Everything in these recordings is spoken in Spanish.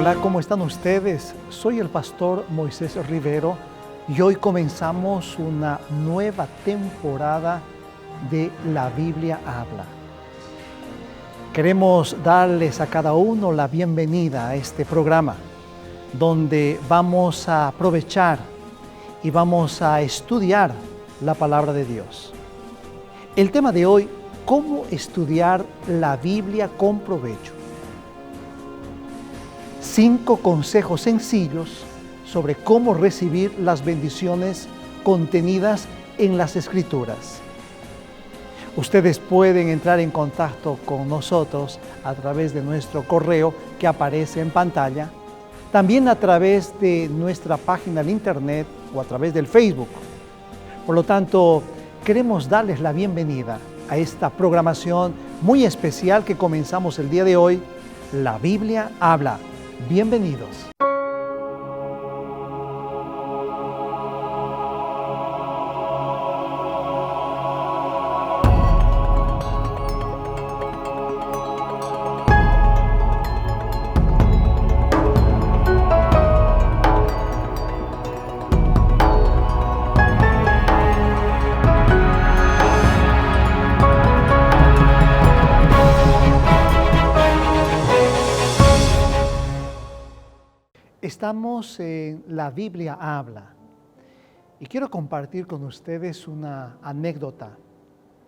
Hola, ¿cómo están ustedes? Soy el pastor Moisés Rivero y hoy comenzamos una nueva temporada de La Biblia Habla. Queremos darles a cada uno la bienvenida a este programa, donde vamos a aprovechar y vamos a estudiar la palabra de Dios. El tema de hoy, ¿cómo estudiar la Biblia con provecho? 5 consejos sencillos sobre cómo recibir las bendiciones contenidas en las Escrituras. Ustedes pueden entrar en contacto con nosotros a través de nuestro correo que aparece en pantalla, también a través de nuestra página de internet o a través del Facebook. Por lo tanto, queremos darles la bienvenida a esta programación muy especial que comenzamos el día de hoy, La Biblia Habla. Bienvenidos. Estamos en La Biblia Habla y quiero compartir con ustedes una anécdota.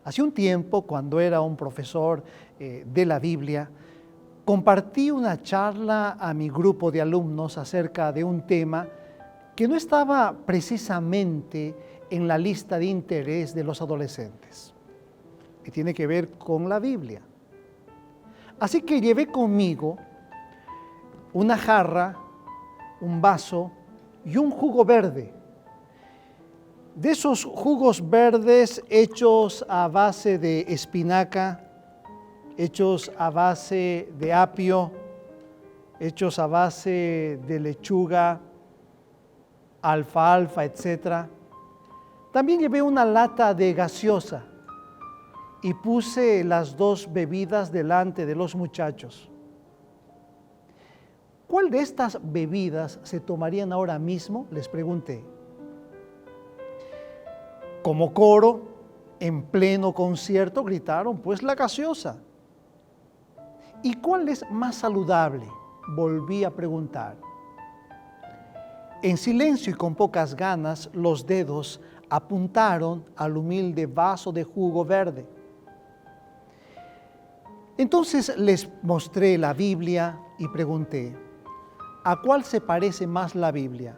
Hace un tiempo, cuando era un profesor de la Biblia, compartí una charla a mi grupo de alumnos acerca de un tema que no estaba precisamente en la lista de interés de los adolescentes, que tiene que ver con la Biblia. Así que llevé conmigo una jarra, un vaso y un jugo verde. De esos jugos verdes hechos a base de espinaca, hechos a base de apio, hechos a base de lechuga, alfalfa, etc. También llevé una lata de gaseosa y puse las 2 bebidas delante de los muchachos. ¿Cuál de estas bebidas se tomarían ahora mismo?, les pregunté. Como coro, en pleno concierto, gritaron, pues la gaseosa. ¿Y cuál es más saludable?, volví a preguntar. En silencio y con pocas ganas, los dedos apuntaron al humilde vaso de jugo verde. Entonces les mostré la Biblia y pregunté, ¿a cuál se parece más la Biblia?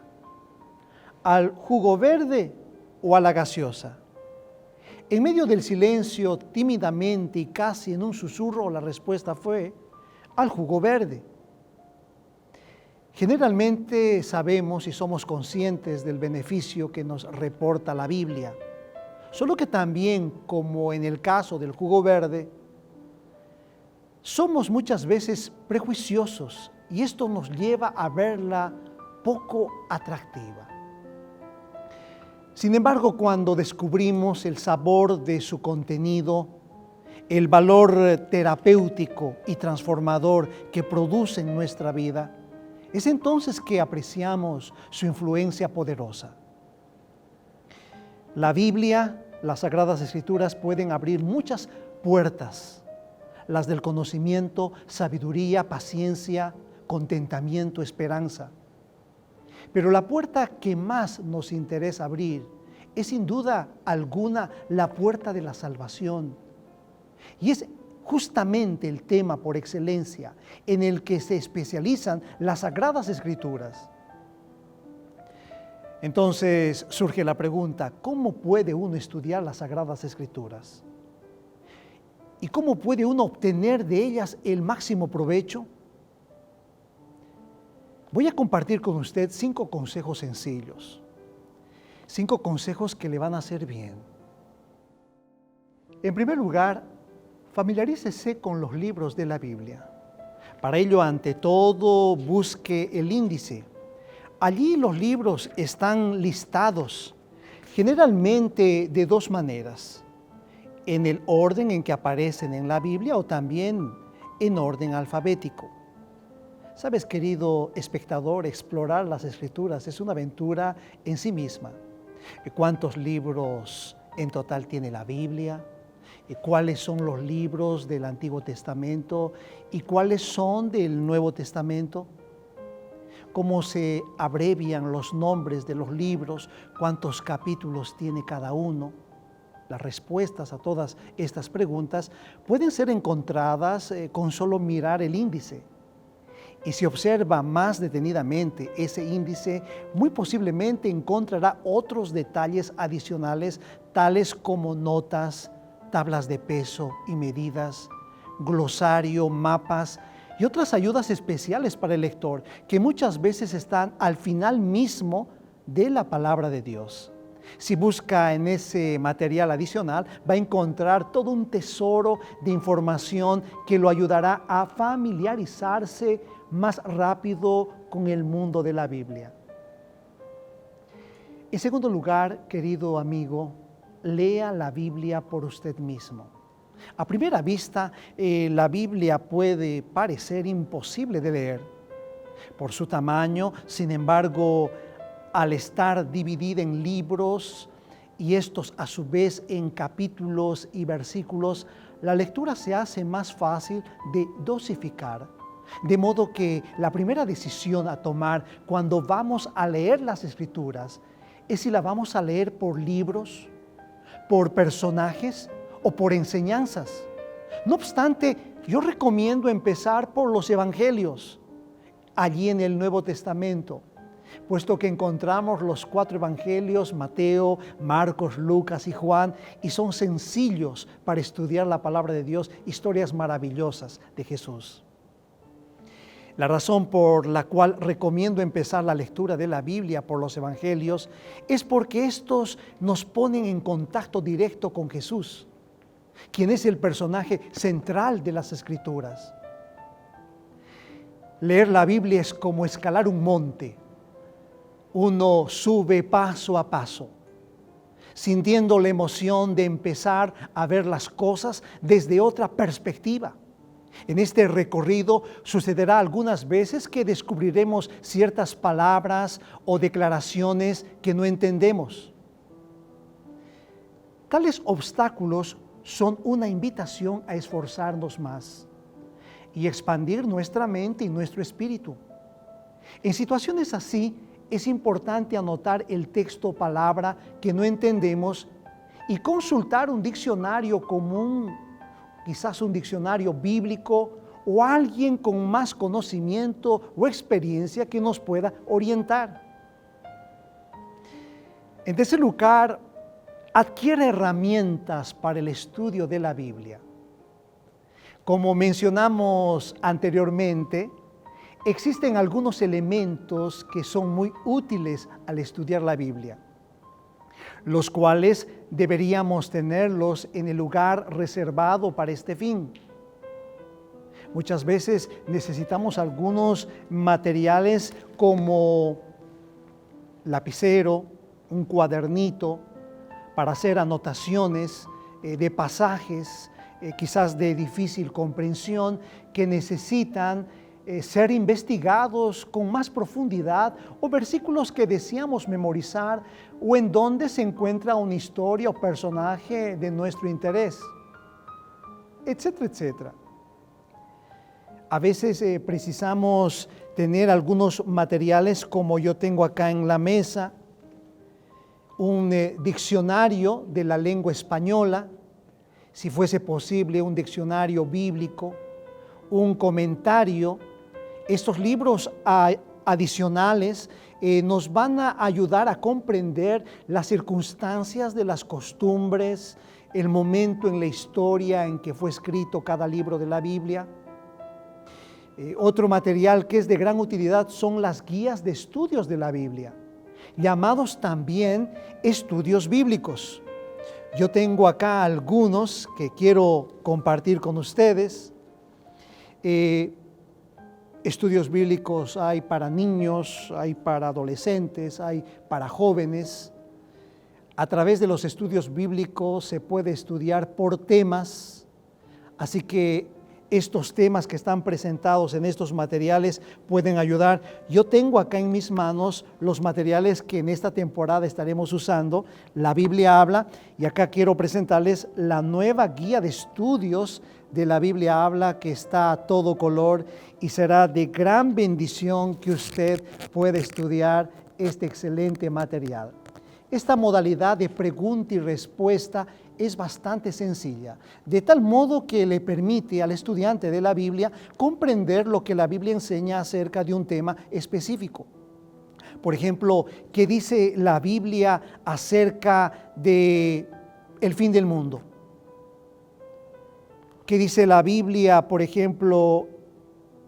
¿Al jugo verde o a la gaseosa? En medio del silencio, tímidamente y casi en un susurro, la respuesta fue al jugo verde. Generalmente sabemos y somos conscientes del beneficio que nos reporta la Biblia, solo que también, como en el caso del jugo verde, somos muchas veces prejuiciosos y esto nos lleva a verla poco atractiva. Sin embargo, cuando descubrimos el sabor de su contenido, el valor terapéutico y transformador que produce en nuestra vida, es entonces que apreciamos su influencia poderosa. La Biblia, las Sagradas Escrituras pueden abrir muchas puertas, las del conocimiento, sabiduría, paciencia, contentamiento, esperanza. Pero la puerta que más nos interesa abrir es sin duda alguna la puerta de la salvación. Y es justamente el tema por excelencia en el que se especializan las Sagradas Escrituras. Entonces surge la pregunta, ¿cómo puede uno estudiar las Sagradas Escrituras? ¿Y cómo puede uno obtener de ellas el máximo provecho? Voy a compartir con usted 5 consejos sencillos, 5 consejos que le van a hacer bien. En primer lugar, familiarícese con los libros de la Biblia. Para ello, ante todo, busque el índice. Allí los libros están listados, generalmente de 2 maneras, en el orden en que aparecen en la Biblia o también en orden alfabético. Sabes, querido espectador, explorar las Escrituras es una aventura en sí misma. ¿Cuántos libros en total tiene la Biblia? ¿Cuáles son los libros del Antiguo Testamento? ¿Y cuáles son del Nuevo Testamento? ¿Cómo se abrevian los nombres de los libros? ¿Cuántos capítulos tiene cada uno? Las respuestas a todas estas preguntas pueden ser encontradas con solo mirar el índice. Y si observa más detenidamente ese índice, muy posiblemente encontrará otros detalles adicionales, tales como notas, tablas de peso y medidas, glosario, mapas y otras ayudas especiales para el lector, que muchas veces están al final mismo de la palabra de Dios. Si busca en ese material adicional, va a encontrar todo un tesoro de información que lo ayudará a familiarizarse más rápido con el mundo de la Biblia. En segundo lugar, querido amigo, lea la Biblia por usted mismo. A primera vista, la Biblia puede parecer imposible de leer. Por su tamaño, sin embargo, al estar dividida en libros y estos a su vez en capítulos y versículos, la lectura se hace más fácil de dosificar. De modo que la primera decisión a tomar cuando vamos a leer las Escrituras es si la vamos a leer por libros, por personajes o por enseñanzas. No obstante, yo recomiendo empezar por los Evangelios, allí en el Nuevo Testamento, puesto que encontramos los 4 Evangelios, Mateo, Marcos, Lucas y Juan, y son sencillos para estudiar la palabra de Dios, historias maravillosas de Jesús. La razón por la cual recomiendo empezar la lectura de la Biblia por los Evangelios es porque estos nos ponen en contacto directo con Jesús, quien es el personaje central de las Escrituras. Leer la Biblia es como escalar un monte. Uno sube paso a paso, sintiendo la emoción de empezar a ver las cosas desde otra perspectiva. En este recorrido sucederá algunas veces que descubriremos ciertas palabras o declaraciones que no entendemos. Tales obstáculos son una invitación a esforzarnos más y expandir nuestra mente y nuestro espíritu. En situaciones así, es importante anotar el texto o palabra que no entendemos y consultar un diccionario común, quizás un diccionario bíblico o alguien con más conocimiento o experiencia que nos pueda orientar. En tercer lugar, adquiere herramientas para el estudio de la Biblia. Como mencionamos anteriormente, existen algunos elementos que son muy útiles al estudiar la Biblia, los cuales deberíamos tenerlos en el lugar reservado para este fin. Muchas veces necesitamos algunos materiales como lapicero, un cuadernito, para hacer anotaciones de pasajes, quizás de difícil comprensión, que necesitan ser investigados con más profundidad, o versículos que deseamos memorizar, o en donde se encuentra una historia o personaje de nuestro interés, etcétera, etcétera. A veces precisamos tener algunos materiales como yo tengo acá en la mesa, un diccionario de la lengua española, si fuese posible un diccionario bíblico, un comentario. Estos libros adicionales nos van a ayudar a comprender las circunstancias de las costumbres, el momento en la historia en que fue escrito cada libro de la Biblia. Otro material que es de gran utilidad son las guías de estudios de la Biblia, llamados también estudios bíblicos. Yo tengo acá algunos que quiero compartir con ustedes. Estudios bíblicos hay para niños, hay para adolescentes, hay para jóvenes. A través de los estudios bíblicos se puede estudiar por temas, así que estos temas que están presentados en estos materiales pueden ayudar. Yo tengo acá en mis manos los materiales que en esta temporada estaremos usando. La Biblia habla, y acá quiero presentarles la nueva guía de estudios de la Biblia habla, que está a todo color y será de gran bendición que usted pueda estudiar este excelente material. Esta modalidad de pregunta y respuesta es bastante sencilla, de tal modo que le permite al estudiante de la Biblia comprender lo que la Biblia enseña acerca de un tema específico. Por ejemplo, ¿qué dice la Biblia acerca de el fin del mundo? ¿Qué dice la Biblia, por ejemplo,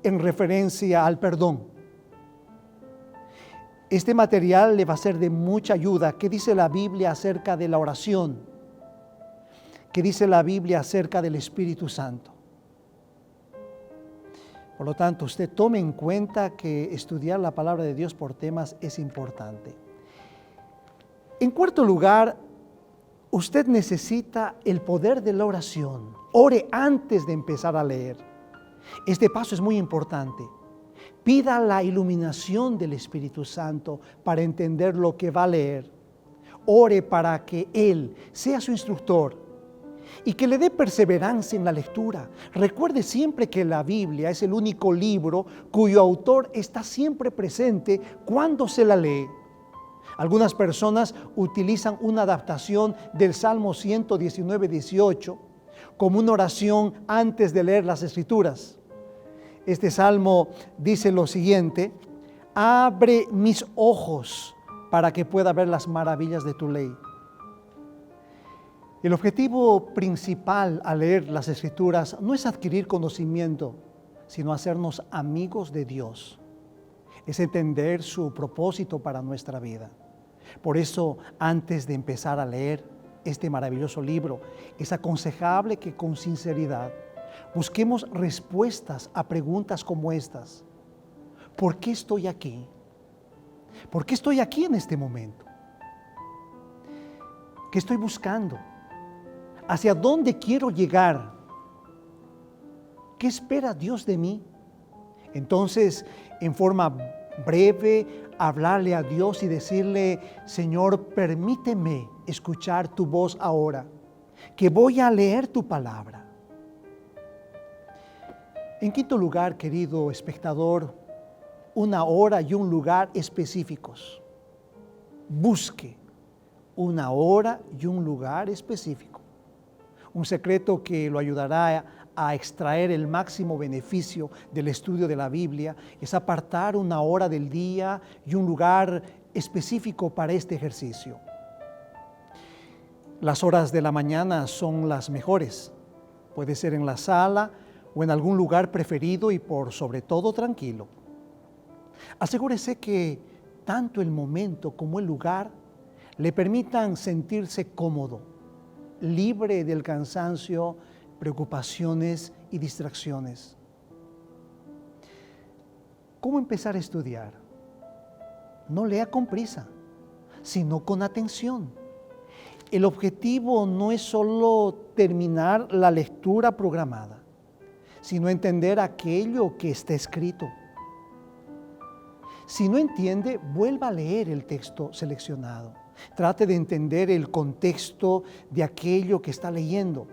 en referencia al perdón? Este material le va a ser de mucha ayuda. ¿Qué dice la Biblia acerca de la oración? ¿Qué dice la Biblia acerca del Espíritu Santo? Por lo tanto, usted tome en cuenta que estudiar la palabra de Dios por temas es importante. En cuarto lugar, usted necesita el poder de la oración. Ore antes de empezar a leer. Este paso es muy importante. Pida la iluminación del Espíritu Santo para entender lo que va a leer. Ore para que Él sea su instructor y que le dé perseverancia en la lectura. Recuerde siempre que la Biblia es el único libro cuyo autor está siempre presente cuando se la lee. Algunas personas utilizan una adaptación del Salmo 119:18 como una oración antes de leer las Escrituras. Este salmo dice lo siguiente: abre mis ojos para que pueda ver las maravillas de tu ley. El objetivo principal al leer las Escrituras no es adquirir conocimiento, sino hacernos amigos de Dios. Es entender su propósito para nuestra vida. Por eso, antes de empezar a leer este maravilloso libro, es aconsejable que con sinceridad busquemos respuestas a preguntas como estas. ¿Por qué estoy aquí? ¿Por qué estoy aquí en este momento? ¿Qué estoy buscando? ¿Hacia dónde quiero llegar? ¿Qué espera Dios de mí? Entonces, en forma breve, hablarle a Dios y decirle: Señor, permíteme escuchar tu voz ahora, que voy a leer tu palabra. En quinto lugar, querido espectador, una hora y un lugar específicos. Busque una hora y un lugar específico. Un secreto que lo ayudará a extraer el máximo beneficio del estudio de la Biblia es apartar una hora del día y un lugar específico para este ejercicio. Las horas de la mañana son las mejores. Puede ser en la sala o en algún lugar preferido y por sobre todo tranquilo. Asegúrese que tanto el momento como el lugar le permitan sentirse cómodo, libre del cansancio, preocupaciones y distracciones. ¿Cómo empezar a estudiar? No lea con prisa, sino con atención. El objetivo no es solo terminar la lectura programada, sino entender aquello que está escrito. Si no entiende, vuelva a leer el texto seleccionado. Trate de entender el contexto de aquello que está leyendo.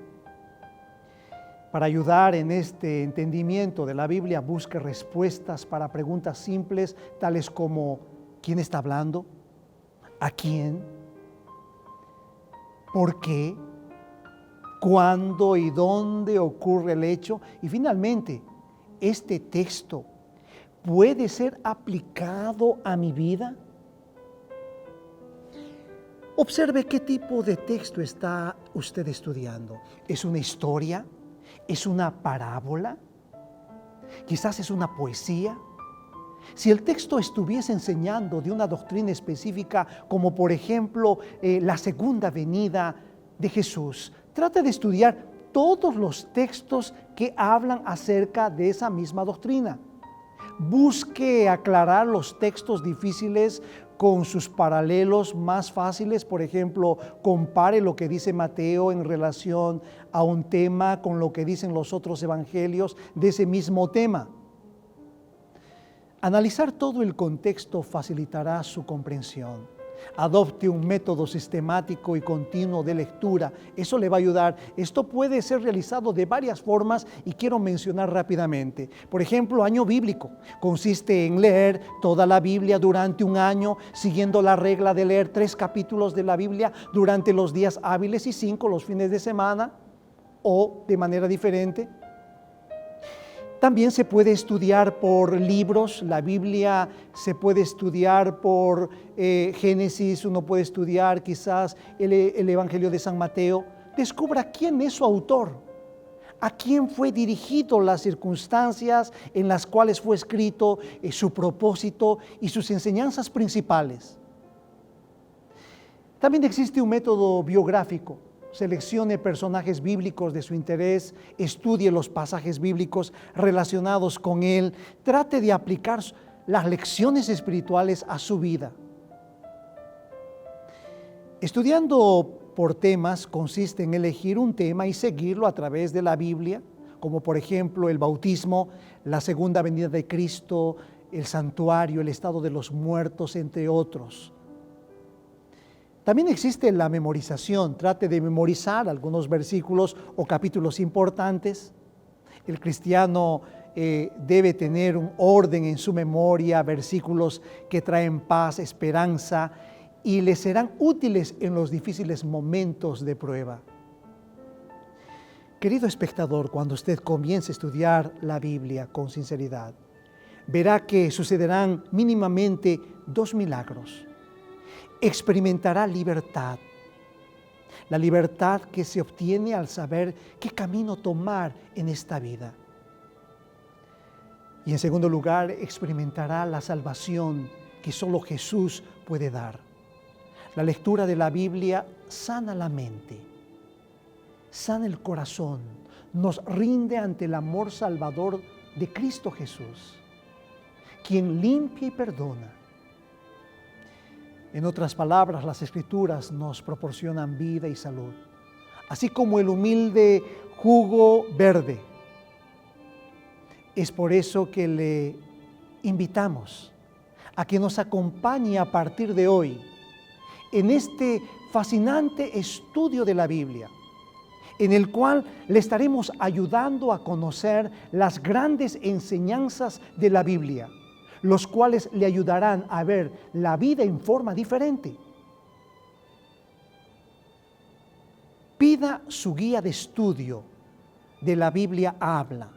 Para ayudar en este entendimiento de la Biblia, busque respuestas para preguntas simples, tales como: ¿quién está hablando? ¿A quién? ¿Por qué? ¿Cuándo y dónde ocurre el hecho? Y finalmente, ¿este texto puede ser aplicado a mi vida? Observe qué tipo de texto está usted estudiando. ¿Es una historia? ¿Es una parábola? ¿Quizás es una poesía? Si el texto estuviese enseñando de una doctrina específica, como por ejemplo la segunda venida de Jesús, trate de estudiar todos los textos que hablan acerca de esa misma doctrina. busque aclarar los textos difíciles con sus paralelos más fáciles. Por ejemplo, compare lo que dice Mateo en relación a un tema con lo que dicen los otros evangelios de ese mismo tema. Analizar todo el contexto facilitará su comprensión. Adopte un método sistemático y continuo de lectura. Eso le va a ayudar. Esto puede ser realizado de varias formas y quiero mencionar rápidamente. Por ejemplo, año bíblico. Consiste en leer toda la Biblia durante un año, siguiendo la regla de leer 3 capítulos de la Biblia durante los días hábiles y 5 los fines de semana, o de manera diferente. También se puede estudiar por libros. La Biblia se puede estudiar por Génesis, uno puede estudiar quizás el Evangelio de San Mateo. Descubra quién es su autor, a quién fue dirigido, las circunstancias en las cuales fue escrito, su propósito y sus enseñanzas principales. También existe un método biográfico. Seleccione personajes bíblicos de su interés, estudie los pasajes bíblicos relacionados con él, trate de aplicar las lecciones espirituales a su vida. Estudiando por temas consiste en elegir un tema y seguirlo a través de la Biblia, como por ejemplo el bautismo, la segunda venida de Cristo, el santuario, el estado de los muertos, entre otros. También existe la memorización. Trate de memorizar algunos versículos o capítulos importantes. El cristiano debe tener un orden en su memoria, versículos que traen paz, esperanza y le serán útiles en los difíciles momentos de prueba. Querido espectador, cuando usted comience a estudiar la Biblia con sinceridad, verá que sucederán mínimamente 2 milagros. Experimentará libertad, la libertad que se obtiene al saber qué camino tomar en esta vida. Y en segundo lugar, experimentará la salvación que solo Jesús puede dar. La lectura de la Biblia sana la mente, sana el corazón, nos rinde ante el amor salvador de Cristo Jesús, quien limpia y perdona. En otras palabras, las Escrituras nos proporcionan vida y salud, así como el humilde jugo verde. Es por eso que le invitamos a que nos acompañe a partir de hoy en este fascinante estudio de la Biblia, en el cual le estaremos ayudando a conocer las grandes enseñanzas de la Biblia, los cuales le ayudarán a ver la vida en forma diferente. Pida su guía de estudio de la Biblia Habla.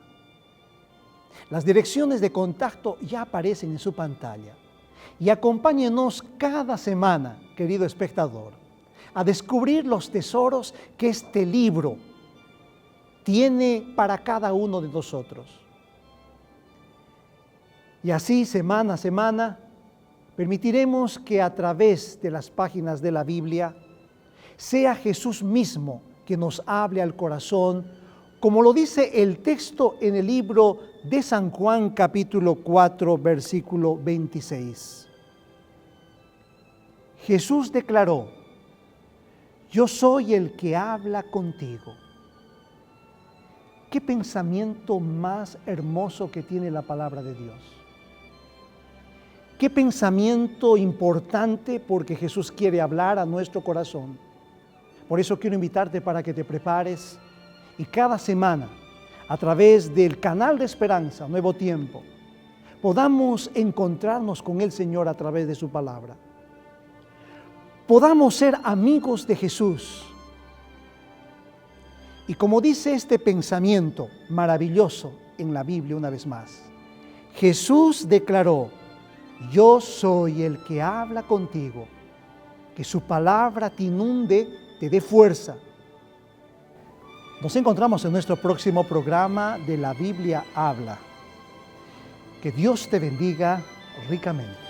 Las direcciones de contacto ya aparecen en su pantalla. Y acompáñenos cada semana, querido espectador, a descubrir los tesoros que este libro tiene para cada uno de nosotros. Y así, semana a semana, permitiremos que a través de las páginas de la Biblia sea Jesús mismo que nos hable al corazón, como lo dice el texto en el libro de San Juan, capítulo 4, versículo 26. Jesús declaró: yo soy el que habla contigo. ¿Qué pensamiento más hermoso que tiene la palabra de Dios? Qué pensamiento importante, porque Jesús quiere hablar a nuestro corazón. Por eso quiero invitarte para que te prepares y cada semana, a través del canal de Esperanza, Nuevo Tiempo, podamos encontrarnos con el Señor a través de su palabra. Podamos ser amigos de Jesús. Y como dice este pensamiento maravilloso en la Biblia una vez más, Jesús declaró: yo soy el que habla contigo. Que su palabra te inunde, te dé fuerza. Nos encontramos en nuestro próximo programa de La Biblia Habla. Que Dios te bendiga ricamente.